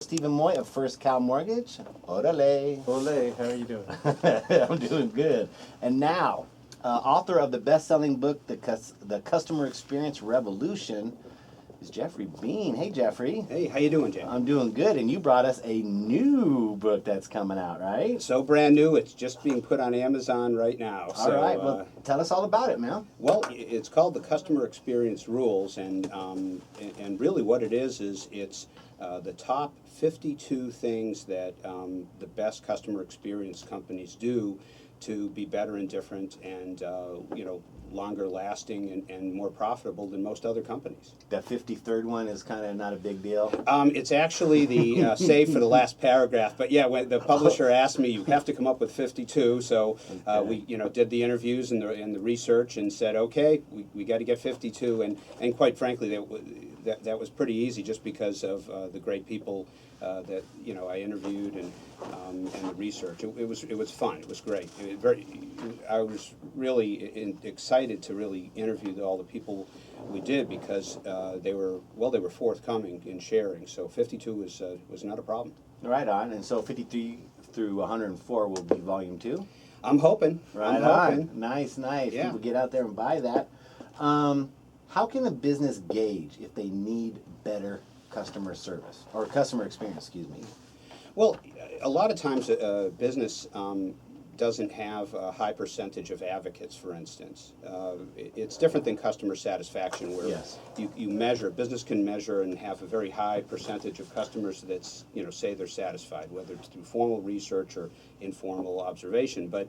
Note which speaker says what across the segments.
Speaker 1: Stephen Moy of First Cal Mortgage. Orale.
Speaker 2: Ole, how are you doing?
Speaker 1: I'm doing good. And now, author of the best-selling book, The Customer Experience Revolution, is Jeofrey Bean. Hey, Jeofrey.
Speaker 3: Hey, how you doing, Jay?
Speaker 1: I'm doing good, and you brought us a new book that's coming out, right?
Speaker 3: So brand new. It's just being put on Amazon right now.
Speaker 1: All right. Well, tell us all about it, man.
Speaker 3: Well, it's called The Customer Experience Rules, and really what it is it's the top 52 things that the best customer experience companies do to be better and different and longer lasting and more profitable than most other companies.
Speaker 1: That 53rd one is kind of not a big deal.
Speaker 3: It's actually the save for the last paragraph. But yeah, when the publisher asked me, you have to come up with 52. So we did the interviews and the research and said, okay, we got to get 52. And quite frankly, that was pretty easy just because of the great people that I interviewed and the research. It was fun. It was great. I was really excited to really interview all the people we did because they were forthcoming in sharing. So 52 was not a problem.
Speaker 1: Right on. And so 53 through 104 will be volume 2.
Speaker 3: I'm hoping.
Speaker 1: Right on. Nice.
Speaker 3: Yeah.
Speaker 1: People get out there and buy that. How can a business gauge if they need better customer service or customer experience? Excuse me.
Speaker 3: Well, a lot of times a business doesn't have a high percentage of advocates, for instance. It's different than customer satisfaction where
Speaker 1: Yes.
Speaker 3: you measure, business can measure and have a very high percentage of customers that say they're satisfied, whether it's through formal research or informal observation. But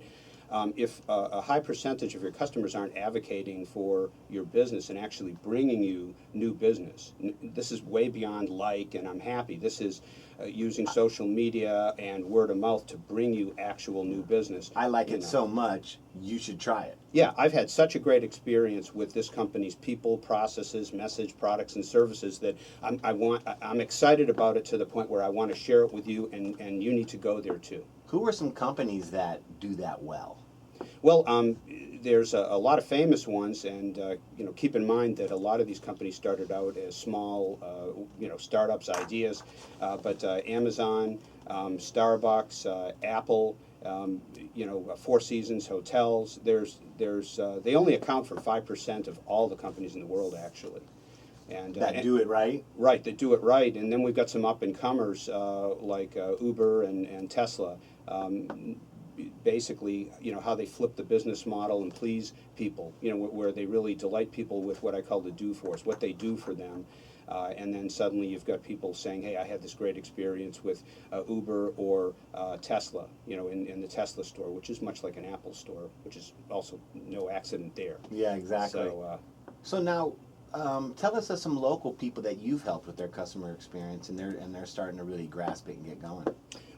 Speaker 3: if a high percentage of your customers aren't advocating for your business and actually bringing you new business, this is way beyond like and I'm happy. This is using social media and word of mouth to bring you actual new business.
Speaker 1: I like it so much, you should try it.
Speaker 3: Yeah, I've had such a great experience with this company's people, processes, message, products, and services that I'm excited about it to the point where I want to share it with you, and you need to go there too.
Speaker 1: Who are some companies that do that well?
Speaker 3: Well, there's a lot of famous ones, and keep in mind that a lot of these companies started out as small, startups, ideas, but Amazon, Starbucks, Apple, Four Seasons hotels. They only account for 5% of all the companies in the world, actually. And
Speaker 1: that do it right?
Speaker 3: Right, that do it right. And then we've got some up-and-comers like Uber and Tesla. Basically, how they flip the business model and please people, where they really delight people with what I call the do force, what they do for them. And then suddenly you've got people saying, hey, I had this great experience with Uber or Tesla, in the Tesla store, which is much like an Apple store, which is also no accident there.
Speaker 1: Yeah, exactly. So now, tell us of some local people that you've helped with their customer experience, and they're starting to really grasp it and get going.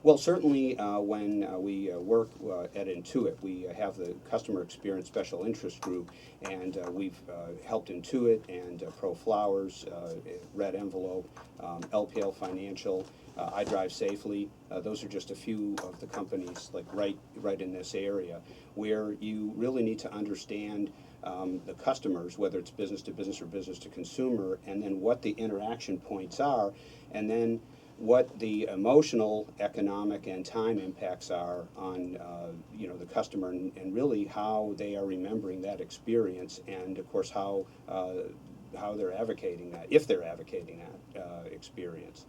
Speaker 3: Well, certainly when we work at Intuit, we have the Customer Experience Special Interest Group, and we've helped Intuit and Pro Flowers, Red Envelope, LPL Financial, I Drive Safely. Those are just a few of the companies like right in this area where you really need to understand the customers, whether it's business to business or business to consumer, and then what the interaction points are, and then what the emotional, economic, and time impacts are on the customer, and really how they are remembering that experience, and of course how they're advocating that, if they're advocating that experience.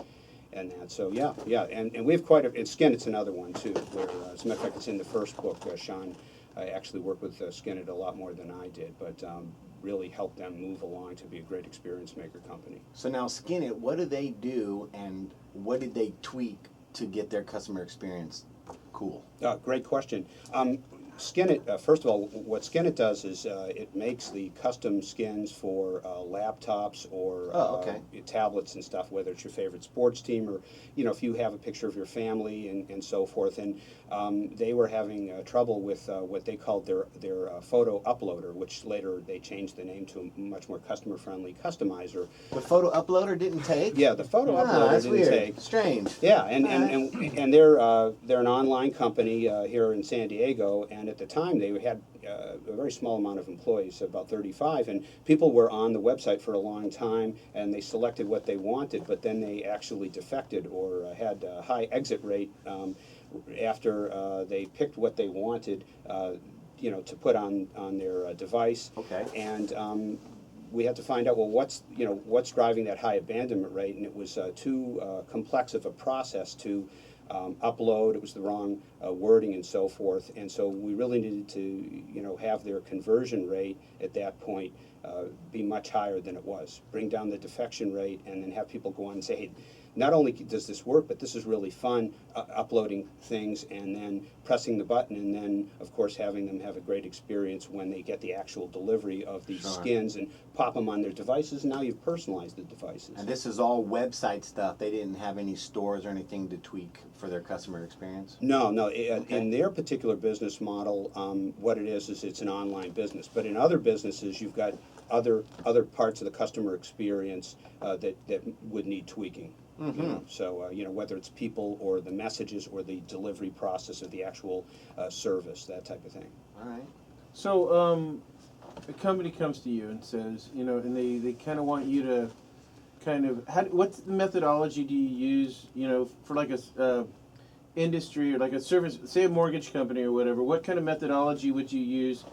Speaker 3: And that, so yeah, and we have quite a, Skinnett's another one too, where as a matter of fact it's in the first book. Sean actually worked with Skinnett a lot more than I did, but really helped them move along to be a great experience maker company.
Speaker 1: So now Skinnett, what do they do, and what did they tweak to get their customer experience cool?
Speaker 3: Great question. Skinnett, first of all, what Skinnett does is it makes the custom skins for laptops or tablets and stuff, whether it's your favorite sports team or, if you have a picture of your family and so forth. And they were having trouble with what they called their photo uploader, which later they changed the name to a much more customer-friendly customizer.
Speaker 1: The photo uploader didn't take?
Speaker 3: Yeah, the photo uploader
Speaker 1: that's
Speaker 3: didn't
Speaker 1: weird.
Speaker 3: take.
Speaker 1: Strange.
Speaker 3: Yeah, and they're an online company here in San Diego, and And at the time, they had a very small amount of employees, about 35, and people were on the website for a long time, and they selected what they wanted, but then they actually defected or had a high exit rate after they picked what they wanted, to put on their device.
Speaker 1: Okay.
Speaker 3: And we had to find out, well, what's driving that high abandonment rate, and it was too complex of a process to upload. It was the wrong wording and so forth, and so we really needed to have their conversion rate at that point be much higher than it was. Bring down the defection rate, and then have people go on and say, hey, not only does this work, but this is really fun, uploading things and then pressing the button, and then of course having them have a great experience when they get the actual delivery of these skins and pop them on their devices. Now you've personalized the devices.
Speaker 1: And this is all website stuff. They didn't have any stores or anything to tweak for their customer experience?
Speaker 3: No. In their particular business model, what it is it's an online business. But in other businesses, you've got other parts of the customer experience that would need tweaking. So whether it's people or the messages or the delivery process of the actual service, that type of thing.
Speaker 1: All right.
Speaker 2: So a company comes to you and says, and they kind of want you to what's the methodology do you use, for like a industry or like a service, say a mortgage company or whatever, what kind of methodology would you use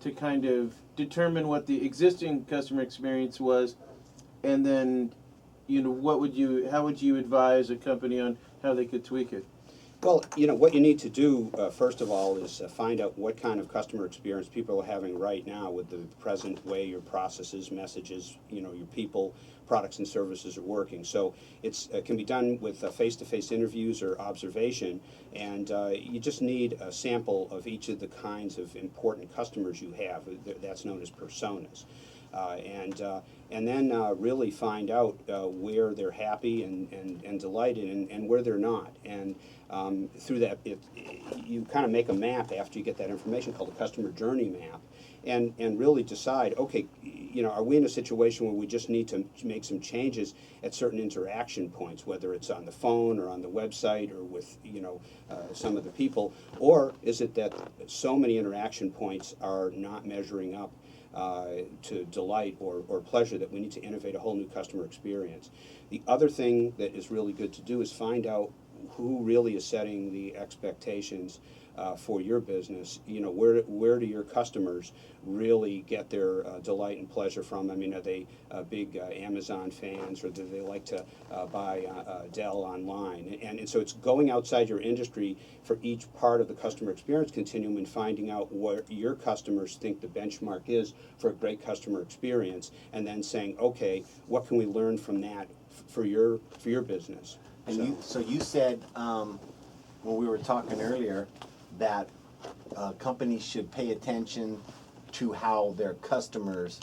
Speaker 2: to kind of determine what the existing customer experience was, and then how would you advise a company on how they could tweak it?
Speaker 3: Well, what you need to do, first of all, is find out what kind of customer experience people are having right now with the present way your processes, messages, your people, products and services are working. So it can be done with face-to-face interviews or observation, and you just need a sample of each of the kinds of important customers you have. That's known as personas. And then really find out where they're happy and delighted and where they're not. And through that, you kind of make a map after you get that information called a customer journey map, and really decide, okay, are we in a situation where we just need to make some changes at certain interaction points, whether it's on the phone or on the website or with some of the people, or is it that so many interaction points are not measuring up to delight or pleasure that we need to innovate a whole new customer experience. The other thing that is really good to do is find out who really is setting the expectations for your business. Where do your customers really get their delight and pleasure from? I mean, are they big Amazon fans, or do they like to buy Dell online? And so it's going outside your industry for each part of the customer experience continuum and finding out what your customers think the benchmark is for a great customer experience, and then saying, okay, what can we learn from that for your business?
Speaker 1: And so you said when we were talking earlier that companies should pay attention to how their customers